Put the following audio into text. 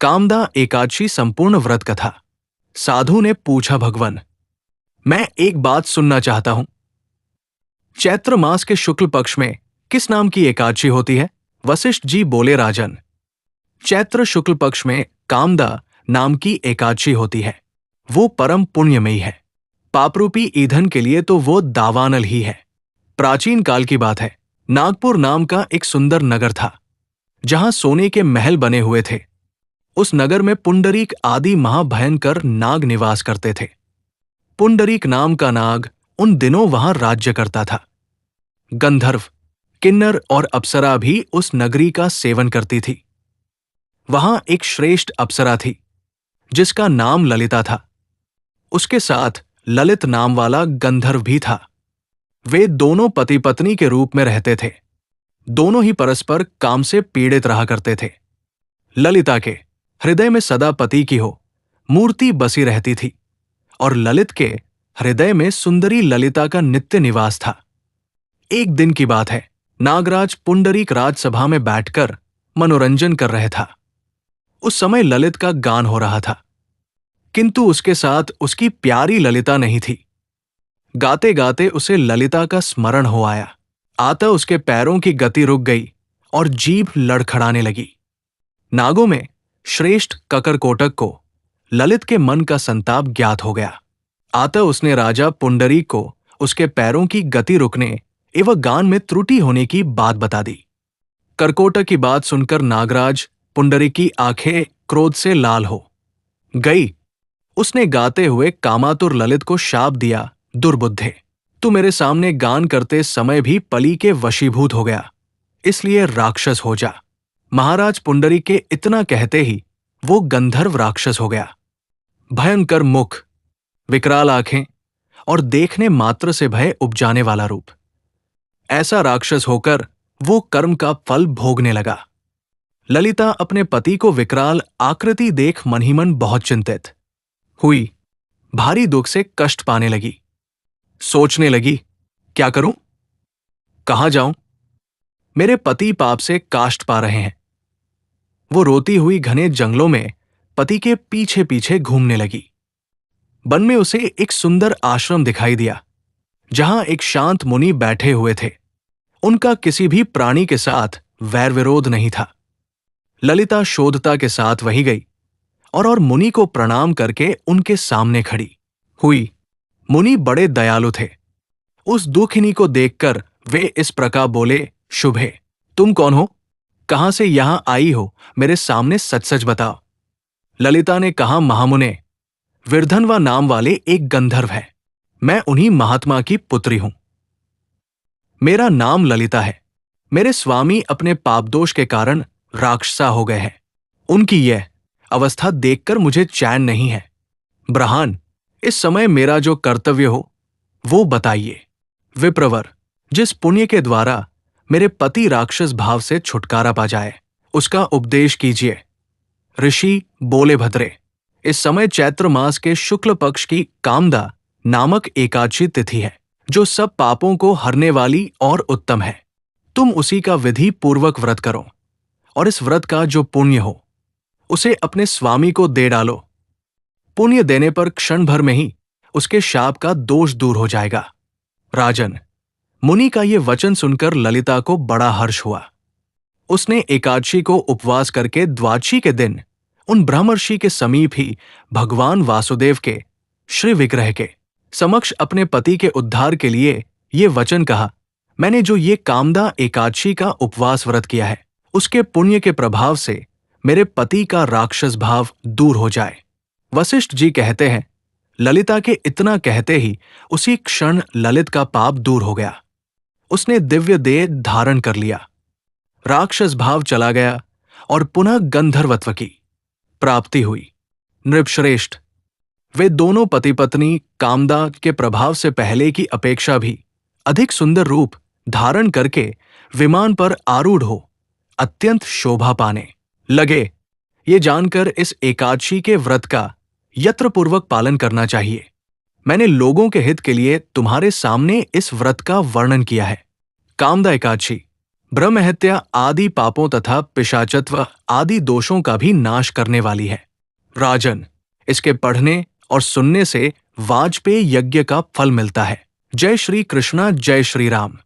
कामदा एकादशी संपूर्ण व्रत कथा। साधु ने पूछा, भगवान, मैं एक बात सुनना चाहता हूं। चैत्र मास के शुक्ल पक्ष में किस नाम की एकादशी होती है? वशिष्ठ जी बोले, राजन, चैत्र शुक्ल पक्ष में कामदा नाम की एकादशी होती है। वो परम पुण्यमयी है। पापरूपी ईंधन के लिए तो वो दावानल ही है। प्राचीन काल की बात है। नागपुर नाम का एक सुंदर नगर था, जहां सोने के महल बने हुए थे। उस नगर में पुंडरीक आदि महाभयंकर नाग निवास करते थे। पुंडरीक नाम का नाग उन दिनों वहां राज्य करता था। गंधर्व, किन्नर और अप्सरा भी उस नगरी का सेवन करती थी। वहां एक श्रेष्ठ अप्सरा थी, जिसका नाम ललिता था। उसके साथ ललित नाम वाला गंधर्व भी था। वे दोनों पति पत्नी के रूप में रहते थे। दोनों ही परस्पर काम से पीड़ित रहा करते थे। ललिता के हृदय में सदा पति की हो मूर्ति बसी रहती थी, और ललित के हृदय में सुंदरी ललिता का नित्य निवास था। एक दिन की बात है, नागराज पुंडरीक राजसभा में बैठकर मनोरंजन कर रहे था। उस समय ललित का गान हो रहा था, किंतु उसके साथ उसकी प्यारी ललिता नहीं थी। गाते गाते उसे ललिता का स्मरण हो आया। आता उसके पैरों की गति रुक गई और जीभ लड़खड़ाने लगी। नागों में श्रेष्ठ ककरकोटक को ललित के मन का संताप ज्ञात हो गया। आता उसने राजा पुंडरीक को उसके पैरों की गति रुकने एवं गान में त्रुटि होने की बात बता दी। करकोटक की बात सुनकर नागराज पुंडरीक की आंखें क्रोध से लाल हो गई। उसने गाते हुए कामातुर ललित को शाप दिया, दुर्बुद्धे, तू मेरे सामने गान करते समय भी पली के वशीभूत हो गया, इसलिए राक्षस हो जा। महाराज पुंडरीक के इतना कहते ही वो गंधर्व राक्षस हो गया। भयंकर मुख, विकराल आंखें और देखने मात्र से भय उपजाने वाला रूप। ऐसा राक्षस होकर वो कर्म का फल भोगने लगा। ललिता अपने पति को विकराल आकृति देख मन ही मन बहुत चिंतित हुई। भारी दुख से कष्ट पाने लगी। सोचने लगी, क्या करूं, कहां जाऊं? मेरे पति पाप से काष्ठ पा रहे हैं। वो रोती हुई घने जंगलों में पति के पीछे पीछे घूमने लगी। वन में उसे एक सुंदर आश्रम दिखाई दिया, जहां एक शांत मुनि बैठे हुए थे। उनका किसी भी प्राणी के साथ वैर विरोध नहीं था। ललिता शोधता के साथ वहीं गई और मुनि को प्रणाम करके उनके सामने खड़ी हुई। मुनि बड़े दयालु थे। उस दुखिनी को देखकर वे इस प्रकार बोले, शुभे, तुम कौन हो? कहां से यहां आई हो? मेरे सामने सच सच बताओ। ललिता ने कहा, महामुने, विर्धनवा नाम वाले एक गंधर्व है। मैं उन्हीं महात्मा की पुत्री हूं। मेरा नाम ललिता है। मेरे स्वामी अपने पापदोष के कारण राक्षसा हो गए हैं। उनकी यह अवस्था देखकर मुझे चैन नहीं है। ब्रहान, इस समय मेरा जो कर्तव्य हो वो बताइए। विप्रवर, जिस पुण्य के द्वारा मेरे पति राक्षस भाव से छुटकारा पा जाए, उसका उपदेश कीजिए। ऋषि बोले, भद्रे, इस समय चैत्र मास के शुक्ल पक्ष की कामदा नामक एकादशी तिथि है, जो सब पापों को हरने वाली और उत्तम है। तुम उसी का विधि पूर्वक व्रत करो, और इस व्रत का जो पुण्य हो उसे अपने स्वामी को दे डालो। पुण्य देने पर क्षण भर में ही उसके शाप का दोष दूर हो जाएगा। राजन, मुनि का ये वचन सुनकर ललिता को बड़ा हर्ष हुआ। उसने एकादशी को उपवास करके द्वादशी के दिन उन ब्रह्मर्षि के समीप ही भगवान वासुदेव के श्री विग्रह के समक्ष अपने पति के उद्धार के लिए ये वचन कहा, मैंने जो ये कामदा एकादशी का उपवास व्रत किया है, उसके पुण्य के प्रभाव से मेरे पति का राक्षस भाव दूर हो जाए। वशिष्ठ जी कहते हैं, ललिता के इतना कहते ही उसी क्षण ललित का पाप दूर हो गया। उसने दिव्य देह धारण कर लिया। राक्षस भाव चला गया और पुनः गंधर्वत्व की प्राप्ति हुई। नृपश्रेष्ठ, वे दोनों पति पत्नी कामदा के प्रभाव से पहले की अपेक्षा भी अधिक सुंदर रूप धारण करके विमान पर आरूढ़ हो अत्यंत शोभा पाने लगे। ये जानकर इस एकादशी के व्रत का यत्रपूर्वक पालन करना चाहिए। मैंने लोगों के हित के लिए तुम्हारे सामने इस व्रत का वर्णन किया है। कामदा एकादशी ब्रह्म हत्या आदि पापों तथा पिशाचत्व आदि दोषों का भी नाश करने वाली है। राजन, इसके पढ़ने और सुनने से वाजपेयी यज्ञ का फल मिलता है। जय श्री कृष्णा, जय श्री राम।